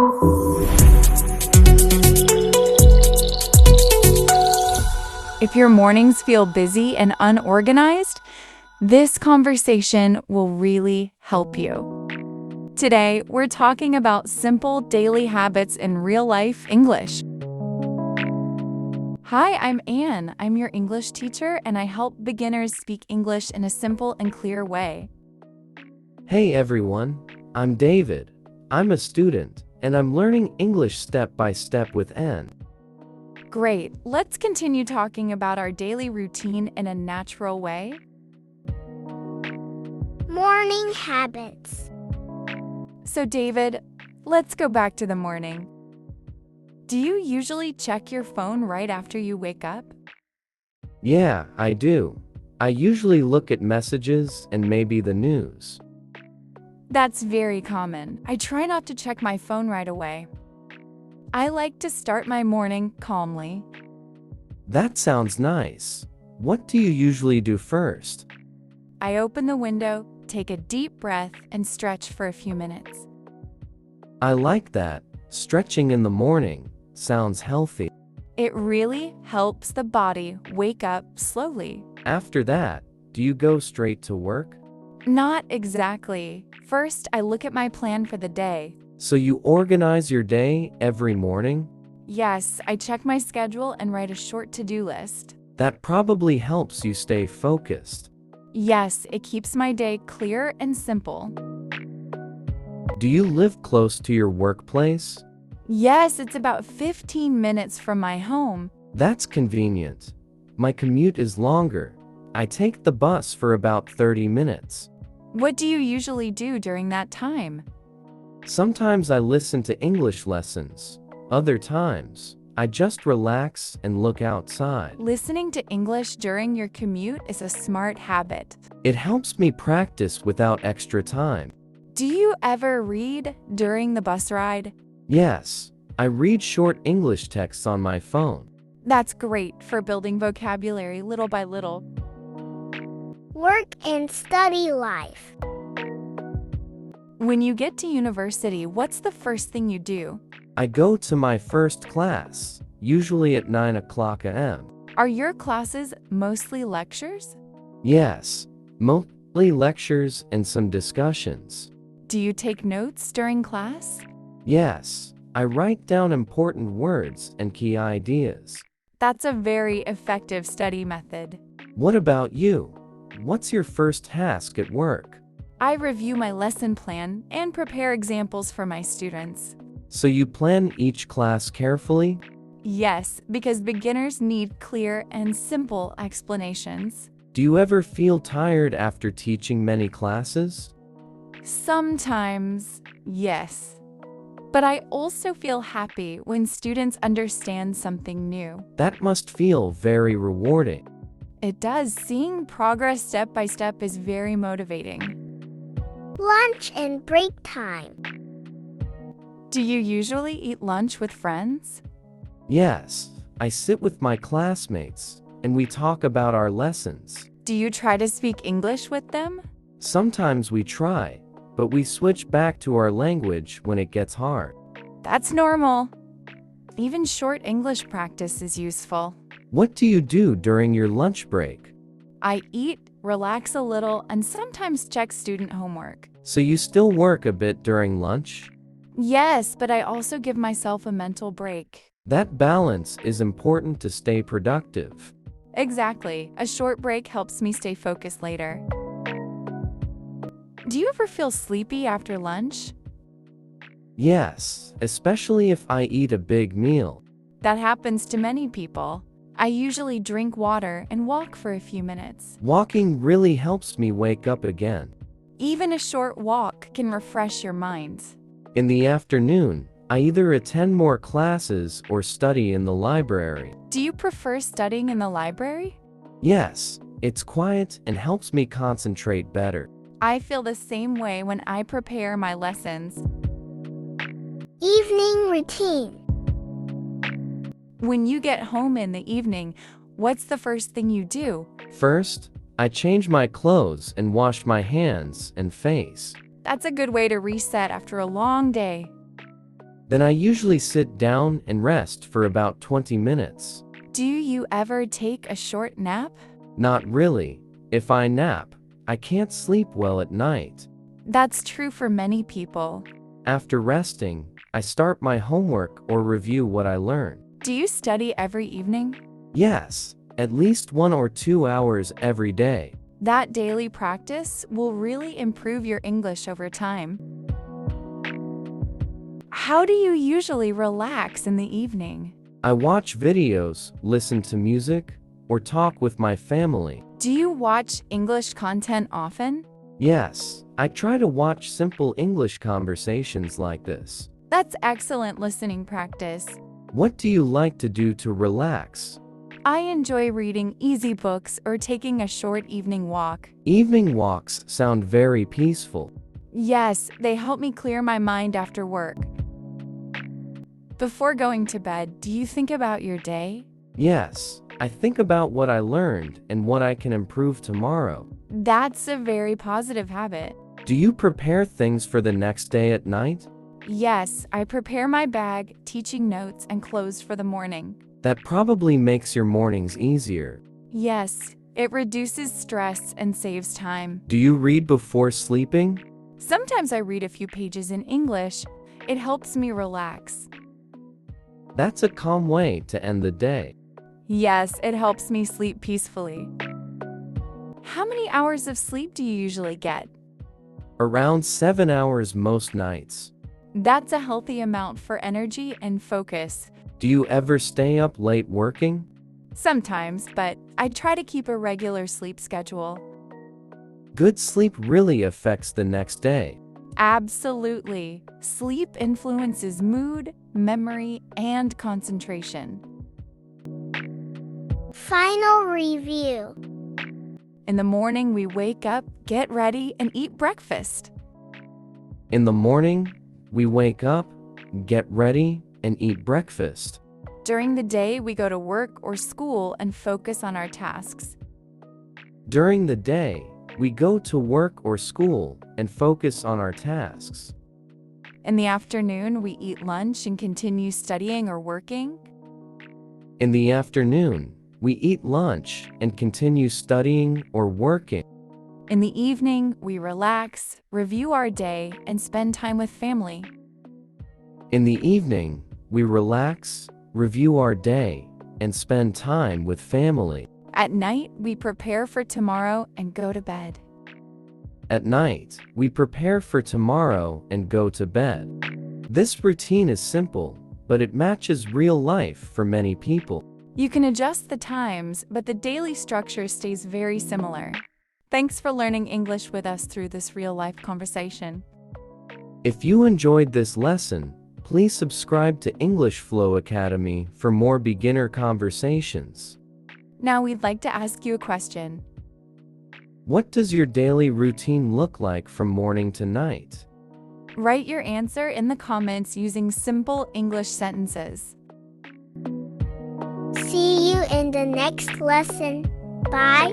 If your mornings feel busy and unorganized, this conversation will really help you. Today, we're talking about simple daily habits in real-life English. Hi, I'm Anne. I'm your English teacher, and I help beginners speak English in a simple and clear way. Hey everyone, I'm David. I'm a student, and I'm learning English step by step with Anne. Great. Let's continue talking about our daily routine in a natural way. Morning habits. So, David, let's go back to the morning. Do you usually check your phone right after you wake up? Yeah, I do. I usually look at messages and maybe the news. That's very common. I try not to check my phone right away. I like to start my morning calmly. That sounds nice. What do you usually do first? I open the window, take a deep breath, and stretch for a few minutes. I like that. Stretching in the morning sounds healthy. It really helps the body wake up slowly. After that, do you go straight to work? Not exactly. First, I look at my plan for the day. So you organize your day every morning? Yes, I check my schedule and write a short to-do list. That probably helps you stay focused. Yes, it keeps my day clear and simple. Do you live close to your workplace? Yes, it's about 15 minutes from my home. That's convenient. My commute is longer. I take the bus for about 30 minutes. What do you usually do during that time? Sometimes I listen to English lessons. Other times, I just relax and look outside. Listening to English during your commute is a smart habit. It helps me practice without extra time. Do you ever read during the bus ride? Yes, I read short English texts on my phone. That's great for building vocabulary little by little. Work and study life. When you get to university, what's the first thing you do? I go to my first class, usually at 9 o'clock a.m. Are your classes mostly lectures? Yes, mostly lectures and some discussions. Do you take notes during class? Yes, I write down important words and key ideas. That's a very effective study method. What about you? What's your first task at work? I review my lesson plan and prepare examples for my students. So you plan each class carefully? Yes, because beginners need clear and simple explanations. Do you ever feel tired after teaching many classes? Sometimes, yes. But I also feel happy when students understand something new. That must feel very rewarding. It does. Seeing progress step by step is very motivating. Lunch and break time. Do you usually eat lunch with friends? Yes, I sit with my classmates and we talk about our lessons. Do you try to speak English with them? Sometimes we try, but we switch back to our language when it gets hard. That's normal. Even short English practice is useful. What do you do during your lunch break? I eat, relax a little, and sometimes check student homework. So you still work a bit during lunch? Yes, but I also give myself a mental break. That balance is important to stay productive. Exactly. A short break helps me stay focused later. Do you ever feel sleepy after lunch? Yes, especially if I eat a big meal. That happens to many people. I usually drink water and walk for a few minutes. Walking really helps me wake up again. Even a short walk can refresh your mind. In the afternoon, I either attend more classes or study in the library. Do you prefer studying in the library? Yes, it's quiet and helps me concentrate better. I feel the same way when I prepare my lessons. Evening routine. When you get home in the evening, what's the first thing you do? First, I change my clothes and wash my hands and face. That's a good way to reset after a long day. Then I usually sit down and rest for about 20 minutes. Do you ever take a short nap? Not really. If I nap, I can't sleep well at night. That's true for many people. After resting, I start my homework or review what I learned. Do you study every evening? Yes, at least 1 or 2 hours every day. That daily practice will really improve your English over time. How do you usually relax in the evening? I watch videos, listen to music, or talk with my family. Do you watch English content often? Yes, I try to watch simple English conversations like this. That's excellent listening practice. What do you like to do to relax? I enjoy reading easy books or taking a short evening walk. Evening walks sound very peaceful. Yes, they help me clear my mind after work. Before going to bed, do you think about your day? Yes, I think about what I learned and what I can improve tomorrow. That's a very positive habit. Do you prepare things for the next day at night? Yes, I prepare my bag, teaching notes, and clothes for the morning. That probably makes your mornings easier. Yes, it reduces stress and saves time. Do you read before sleeping? Sometimes I read a few pages in English. It helps me relax. That's a calm way to end the day. Yes, it helps me sleep peacefully. How many hours of sleep do you usually get? Around 7 hours most nights. That's a healthy amount for energy and focus. Do you ever stay up late working? Sometimes, but I try to keep a regular sleep schedule. Good sleep really affects the next day. Absolutely. Sleep influences mood, memory, and concentration. Final review. In the morning, we wake up, get ready, and eat breakfast. In the morning, we wake up, get ready, and eat breakfast. During the day, we go to work or school and focus on our tasks. During the day, we go to work or school and focus on our tasks. In the afternoon, we eat lunch and continue studying or working. In the afternoon, we eat lunch and continue studying or working. In the evening, we relax, review our day, and spend time with family. In the evening, we relax, review our day, and spend time with family. At night, we prepare for tomorrow and go to bed. At night, we prepare for tomorrow and go to bed. This routine is simple, but it matches real life for many people. You can adjust the times, but the daily structure stays very similar. Thanks for learning English with us through this real-life conversation. If you enjoyed this lesson, please subscribe to English Flow Academy for more beginner conversations. Now we'd like to ask you a question. What does your daily routine look like from morning to night? Write your answer in the comments using simple English sentences. See you in the next lesson. Bye.